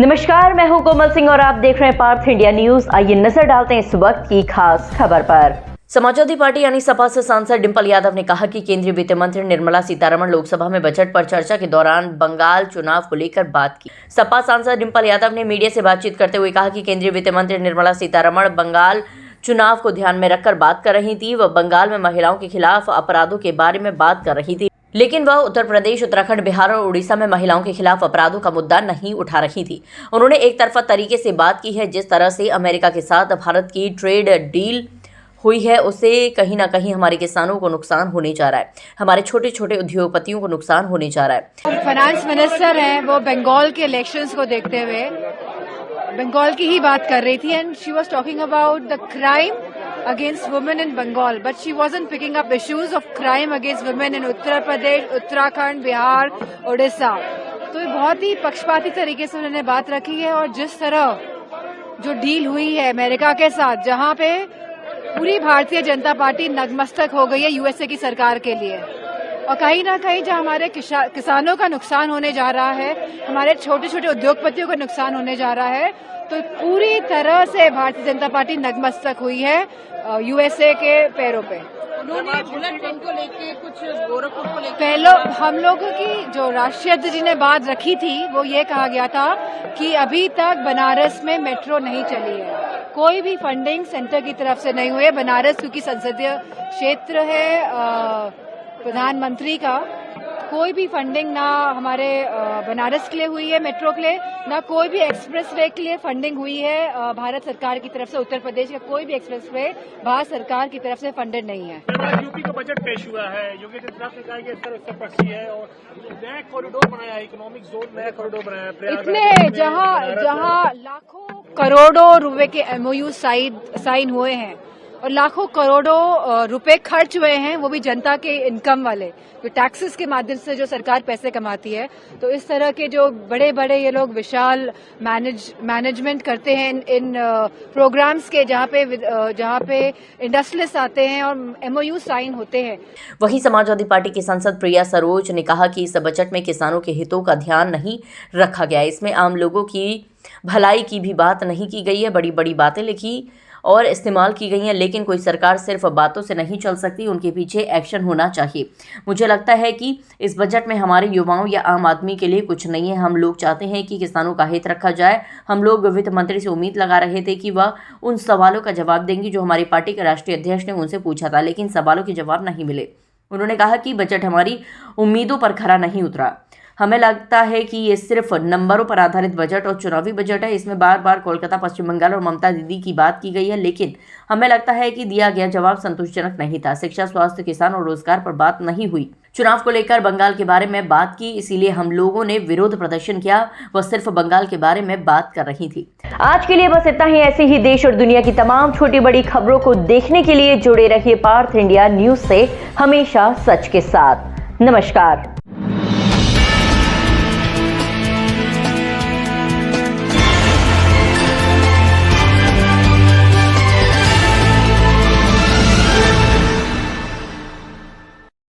नमस्कार, मैं हूं कोमल सिंह और आप देख रहे हैं पार्थ इंडिया न्यूज। आइए नजर डालते हैं इस वक्त की खास खबर पर। समाजवादी पार्टी यानी सपा से सांसद डिंपल यादव ने कहा कि केंद्रीय वित्त मंत्री निर्मला सीतारमण लोकसभा में बजट पर चर्चा के दौरान बंगाल चुनाव को लेकर बात की। सपा सांसद डिंपल यादव ने मीडिया से बातचीत करते हुए कहा कि केंद्रीय वित्त मंत्री निर्मला सीतारमण बंगाल चुनाव को ध्यान में रखकर बात कर रही थी। वह बंगाल में महिलाओं के खिलाफ अपराधों के बारे में बात कर रही थी, लेकिन वह उत्तर प्रदेश, उत्तराखंड, बिहार और उड़ीसा में महिलाओं के खिलाफ अपराधों का मुद्दा नहीं उठा रही थी। उन्होंने एक तरफा तरीके से बात की है। जिस तरह से अमेरिका के साथ भारत की ट्रेड डील हुई है, उससे कहीं ना कहीं हमारे किसानों को नुकसान होने जा रहा है, हमारे छोटे छोटे उद्योगपतियों को नुकसान होने जा रहा है। फाइनेंस मिनिस्टर हैं, वो बंगाल के इलेक्शंस को देखते हुए बंगाल की ही बात कर रही थी and she was talking about the crime against women in Bengal, but she wasn't picking up issues of crime against women in Uttar Pradesh, Uttarakhand, Bihar, Odisha. तो बहुत ही पक्षपाती तरीके से उन्होंने बात रखी है। और जिस तरह जो डील हुई है अमेरिका के साथ, जहां पे पूरी भारतीय जनता पार्टी नतमस्तक हो गई है यूएसए की सरकार के लिए, और कहीं ना कहीं जहां हमारे किसानों का नुकसान होने जा रहा है, हमारे छोटे छोटे उद्योगपतियों का नुकसान होने जा रहा है, तो पूरी तरह से भारतीय जनता पार्टी नतमस्तक हुई है यूएसए के पैरों पे। उन्होंने बुलेट ट्रेन को लेके कुछ गोरखपुर को लेके पहले हम लोगों की जो राष्ट्रीय अध्यक्ष जी ने बात रखी थी, वो ये कहा गया था कि अभी तक बनारस में मेट्रो नहीं चली है, कोई भी फंडिंग सेंटर की तरफ से नहीं हुई है। बनारस क्योंकि संसदीय क्षेत्र है प्रधानमंत्री का, कोई भी फंडिंग ना हमारे बनारस के लिए हुई है मेट्रो के लिए, ना कोई भी एक्सप्रेस वे के लिए फंडिंग हुई है भारत सरकार की तरफ से। उत्तर प्रदेश का कोई भी एक्सप्रेस वे भारत सरकार की तरफ से फंडेड नहीं है। यूपी का बजट पेश हुआ है, योगी आदित्यनाथ ने कहा कि उत्तर पक्षी है और नया कॉरिडोर बनाया है, इकोनॉमिक जोन नया कॉरिडोर बनाया है। इतने जहां लाखों करोड़ों रुपए के एमओयू साइन हुए हैं और लाखों करोड़ों रुपए खर्च हुए हैं, वो भी जनता के इनकम वाले, जो टैक्सेस के माध्यम से जो सरकार पैसे कमाती है। तो इस तरह के जो बड़े बड़े ये लोग विशाल मैनेजमेंट करते हैं इन प्रोग्राम्स के, जहां पे इंडस्ट्रियलिस्ट आते हैं और एमओयू साइन होते हैं। वहीं समाजवादी पार्टी की सांसद प्रिया सरोज ने कहा कि इस बजट में किसानों के हितों का ध्यान नहीं रखा गया, इसमें आम लोगों की भलाई की भी बात नहीं की गई है। बड़ी बड़ी बातें लिखी और इस्तेमाल की गई हैं, लेकिन कोई सरकार सिर्फ बातों से नहीं चल सकती, उनके पीछे एक्शन होना चाहिए। मुझे लगता है कि इस बजट में हमारे युवाओं या आम आदमी के लिए कुछ नहीं है। हम लोग चाहते हैं कि किसानों का हित रखा जाए। हम लोग वित्त मंत्री से उम्मीद लगा रहे थे कि वह उन सवालों का जवाब देंगी जो हमारी पार्टी के राष्ट्रीय अध्यक्ष ने उनसे पूछा था, लेकिन सवालों के जवाब नहीं मिले। उन्होंने कहा कि बजट हमारी उम्मीदों पर खरा नहीं उतरा। हमें लगता है कि ये सिर्फ नंबरों पर आधारित बजट और चुनावी बजट है। इसमें बार बार कोलकाता, पश्चिम बंगाल और ममता दीदी की बात की गई है, लेकिन हमें लगता है कि दिया गया जवाब संतोषजनक नहीं था। शिक्षा, स्वास्थ्य, किसान और रोजगार पर बात नहीं हुई। चुनाव को लेकर बंगाल के बारे में बात की, इसीलिए हम लोगों ने विरोध प्रदर्शन किया। वह सिर्फ बंगाल के बारे में बात कर रही थी। आज के लिए बस इतना ही। ऐसे ही देश और दुनिया की तमाम छोटी बड़ी खबरों को देखने के लिए जुड़े रहिए पार्थ इंडिया न्यूज से, हमेशा सच के साथ। नमस्कार।